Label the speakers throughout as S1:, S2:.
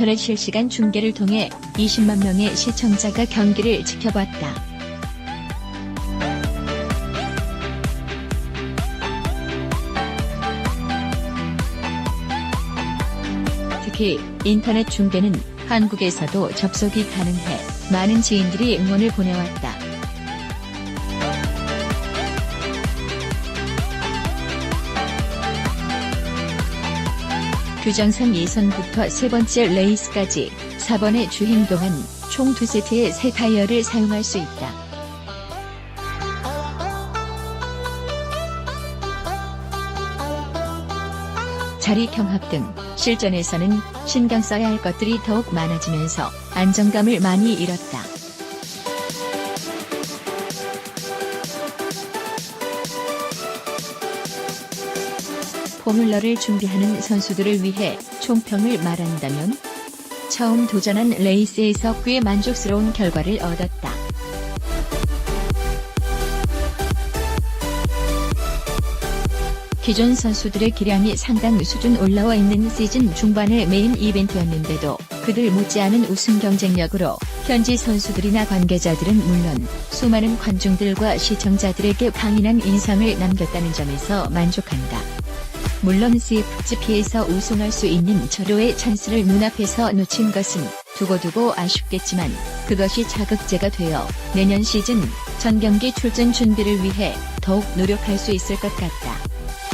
S1: 인터넷 실시간 중계를 통해 20만 명의 시청자가 경기를 지켜봤다. 특히 인터넷 중계는 한국에서도 접속이 가능해 많은 지인들이 응원을 보내왔다. 규정상 2선부터 세 번째 레이스까지 4번의 주행 동안 총 2세트의 새 타이어를 사용할 수 있다. 자리 경합 등 실전에서는 신경 써야 할 것들이 더욱 많아지면서 안정감을 많이 잃었다. 포뮬러를 준비하는 선수들을 위해 총평을 말한다면 처음 도전한 레이스에서 꽤 만족스러운 결과를 얻었다. 기존 선수들의 기량이 상당 수준 올라와 있는 시즌 중반의 메인 이벤트였는데도 그들 못지않은 우승 경쟁력으로 현지 선수들이나 관계자들은 물론 수많은 관중들과 시청자들에게 강인한 인상을 남겼다는 점에서 만족한다. 물론 CFGP에서 우승할 수 있는 절호의 찬스를 눈앞에서 놓친 것은 두고두고 아쉽겠지만 그것이 자극제가 되어 내년 시즌 전 경기 출전 준비를 위해 더욱 노력할 수 있을 것 같다.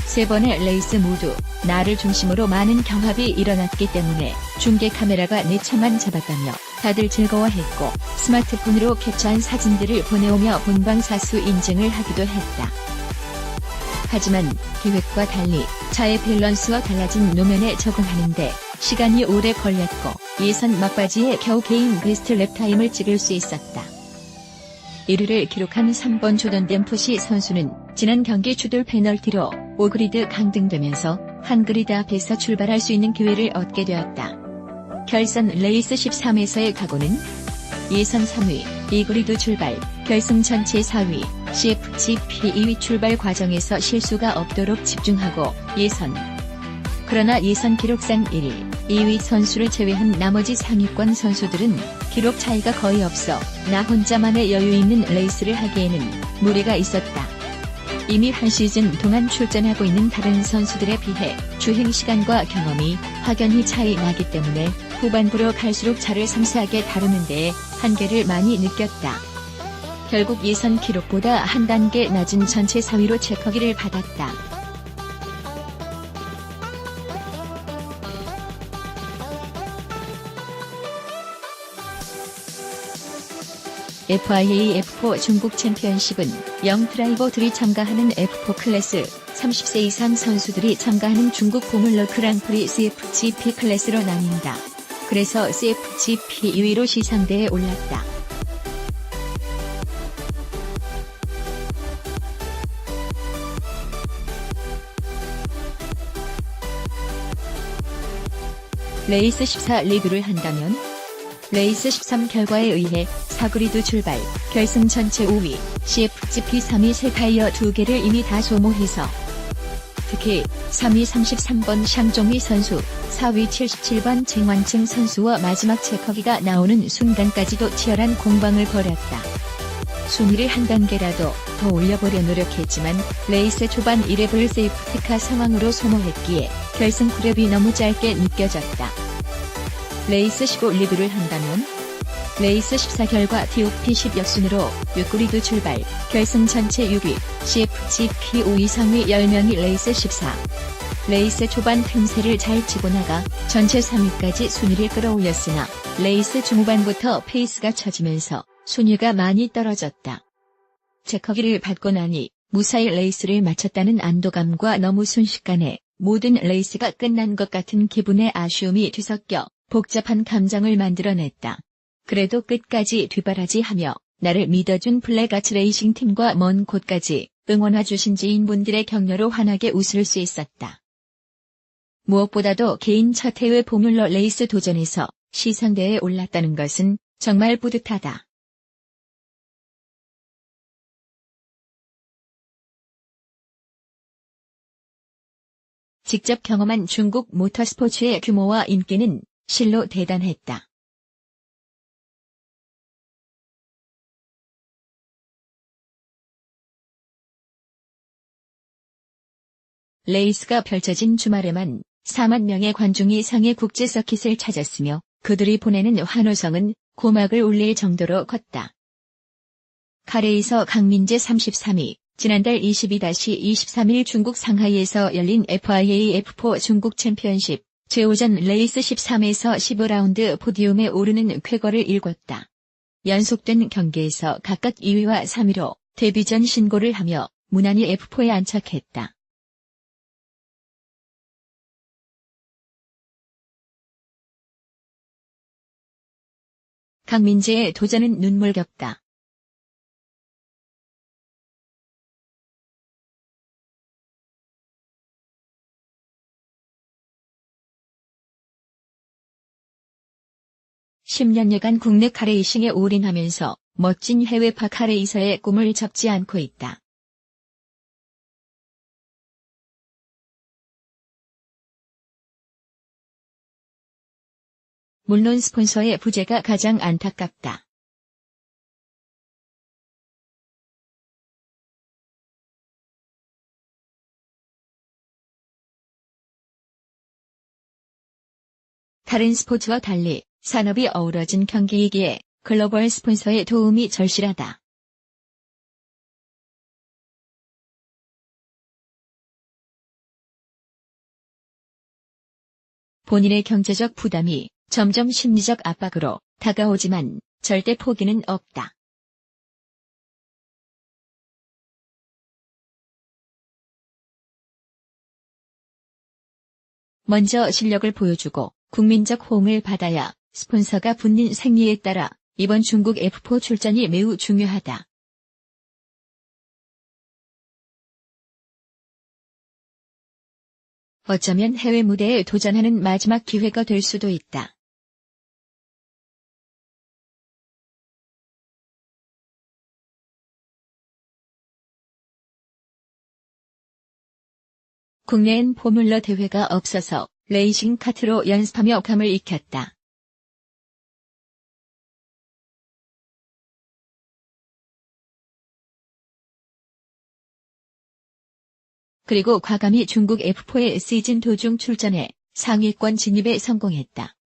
S1: 세 번의 레이스 모두 나를 중심으로 많은 경합이 일어났기 때문에 중계 카메라가 내 차만 잡았다며 다들 즐거워했고 스마트폰으로 캡처한 사진들을 보내오며 본방사수 인증을 하기도 했다. 하지만 계획과 달리 차의 밸런스와 달라진 노면에 적응하는데 시간이 오래 걸렸고 예선 막바지에 겨우 개인 베스트 랩타임을 찍을 수 있었다. 1위를 기록한 3번 조던 댐프시 선수는 지난 경기 주돌 페널티로 5그리드 강등되면서 한 그리드 앞에서 출발할 수 있는 기회를 얻게 되었다. 결선 레이스 13에서의 각오는 예선 3위, 2그리드 출발, 결승 전체 4위, CFGP 2위 출발 과정에서 실수가 없도록 집중하고 그러나 예선 기록상 1위, 2위 선수를 제외한 나머지 상위권 선수들은 기록 차이가 거의 없어 나 혼자만의 여유 있는 레이스를 하기에는 무리가 있었다. 이미 한 시즌 동안 출전하고 있는 다른 선수들에 비해 주행 시간과 경험이 확연히 차이 나기 때문에 후반부로 갈수록 차를 섬세하게 다루는 데에 한계를 많이 느꼈다. 결국 예선 기록보다 한 단계 낮은 전체 4위로 체커기를 받았다. FIA F4 중국 챔피언십은 영 드라이버들이 참가하는 F4 클래스, 30세 이상 선수들이 참가하는 중국 포뮬러 그랑프리 CFGP 클래스로 나뉜다. 그래서 CFGP 2위로 시상대에 올랐다. 레이스 14 리뷰를 한다면 레이스 13 결과에 의해 4그리드 출발, 결승 전체 5위, CFGP 3위 새 타이어 2개를 이미 다 소모해서 특히 3위 33번 샹종휘 선수, 4위 77번 쟁완층 선수와 마지막 체커기가 나오는 순간까지도 치열한 공방을 벌였다. 순위를 한 단계라도 더 올려보려 노력했지만 레이스 초반 1랩을 세이프티카 상황으로 소모했기에 결승 9랩이 너무 짧게 느껴졌다. 레이스 15 리뷰를 한다면 레이스 14 결과 DOP 10 역순으로 6그리드 출발, 결승 전체 6위, CFGP 5위 상위 10명이 레이스 14. 레이스 초반 틈새를 잘 치고 나가 전체 3위까지 순위를 끌어올렸으나 레이스 중후반부터 페이스가 처지면서 순위가 많이 떨어졌다. 체커기를 받고 나니 무사히 레이스를 마쳤다는 안도감과 너무 순식간에 모든 레이스가 끝난 것 같은 기분의 아쉬움이 뒤섞여 복잡한 감정을 만들어냈다. 그래도 끝까지 뒷바라지하며 나를 믿어준 플래가츠 레이싱 팀과 먼 곳까지 응원해주신 지인분들의 격려로 환하게 웃을 수 있었다. 무엇보다도 개인 첫 해외 포뮬러 레이스 도전에서 시상대에 올랐다는 것은 정말 뿌듯하다. 직접 경험한 중국 모터스포츠의 규모와 인기는 실로 대단했다. 레이스가 펼쳐진 주말에만 4만 명의 관중이 상해 국제 서킷을 찾았으며 그들이 보내는 환호성은 고막을 울릴 정도로 컸다. 카레이서 강민재 33위, 지난달 22-23일 중국 상하이에서 열린 FIA F4 중국 챔피언십 제5전 레이스 13에서 15라운드 포디움에 오르는 쾌거를 일궜다. 연속된 경기에서 각각 2위와 3위로 데뷔전 신고를 하며 무난히 F4에 안착했다. 강민재의 도전은 눈물겹다. (10년여간) 국내 카레이싱에 올인하면서 멋진 해외파 카레이서의 꿈을 접지 않고 있다. 물론 스폰서의 부재가 가장 안타깝다. 다른 스포츠와 달리 산업이 어우러진 경기이기에 글로벌 스폰서의 도움이 절실하다. 본인의 경제적 부담이 점점 심리적 압박으로 다가오지만 절대 포기는 없다. 먼저 실력을 보여주고 국민적 호응을 받아야 스폰서가 붙는 생리에 따라 이번 중국 F4 출전이 매우 중요하다. 어쩌면 해외 무대에 도전하는 마지막 기회가 될 수도 있다. 국내엔 포뮬러 대회가 없어서 레이싱 카트로 연습하며 감을 익혔다. 그리고 과감히 중국 F4의 시즌 도중 출전해 상위권 진입에 성공했다.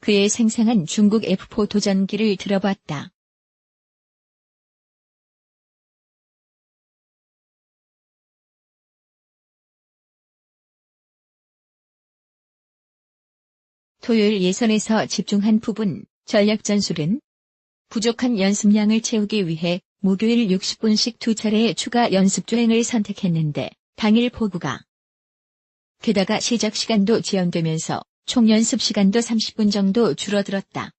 S1: 그의 생생한 중국 F4 도전기를 들어봤다. 토요일 예선에서 집중한 부분, 전략 전술은 부족한 연습량을 채우기 위해 목요일 60분씩 2차례의 추가 연습 주행을 선택했는데 당일 폭우가 게다가 시작 시간도 지연되면서 총 연습 시간도 30분 정도 줄어들었다.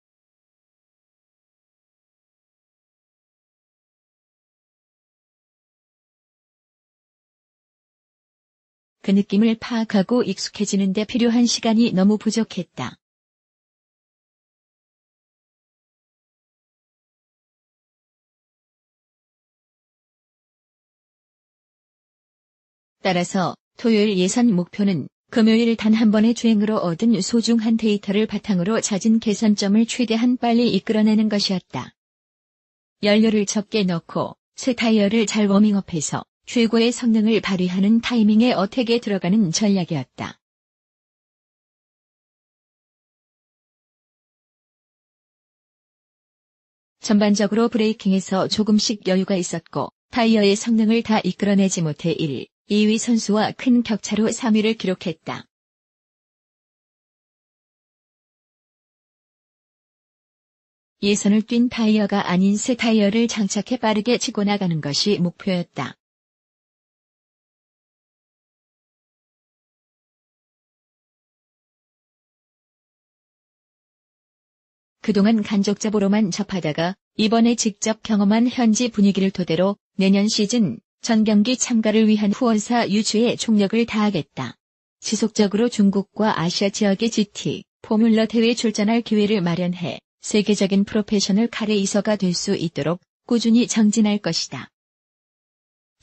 S1: 그 느낌을 파악하고 익숙해지는 데 필요한 시간이 너무 부족했다. 따라서 토요일 예선 목표는 금요일 단 한 번의 주행으로 얻은 소중한 데이터를 바탕으로 잦은 개선점을 최대한 빨리 이끌어내는 것이었다. 연료를 적게 넣고 새 타이어를 잘 워밍업해서 최고의 성능을 발휘하는 타이밍에 어택에 들어가는 전략이었다. 전반적으로 브레이킹에서 조금씩 여유가 있었고 타이어의 성능을 다 이끌어내지 못해 1, 2위 선수와 큰 격차로 3위를 기록했다. 예선을 뛴 타이어가 아닌 새 타이어를 장착해 빠르게 치고 나가는 것이 목표였다. 그동안 간접적으로만 접하다가 이번에 직접 경험한 현지 분위기를 토대로 내년 시즌 전 경기 참가를 위한 후원사 유치에 총력을 다하겠다. 지속적으로 중국과 아시아 지역의 GT, 포뮬러 대회에 출전할 기회를 마련해 세계적인 프로페셔널 카레이서가 될 수 있도록 꾸준히 정진할 것이다.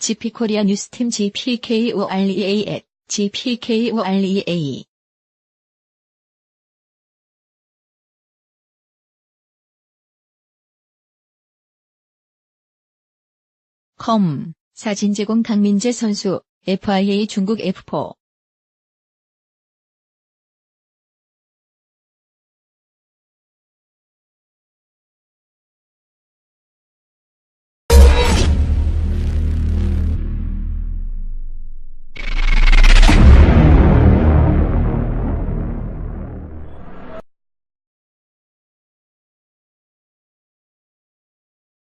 S1: GP코리아 뉴스팀 GPKOREA GPKOREA 사진 제공 강민재 선수 FIA 중국 F4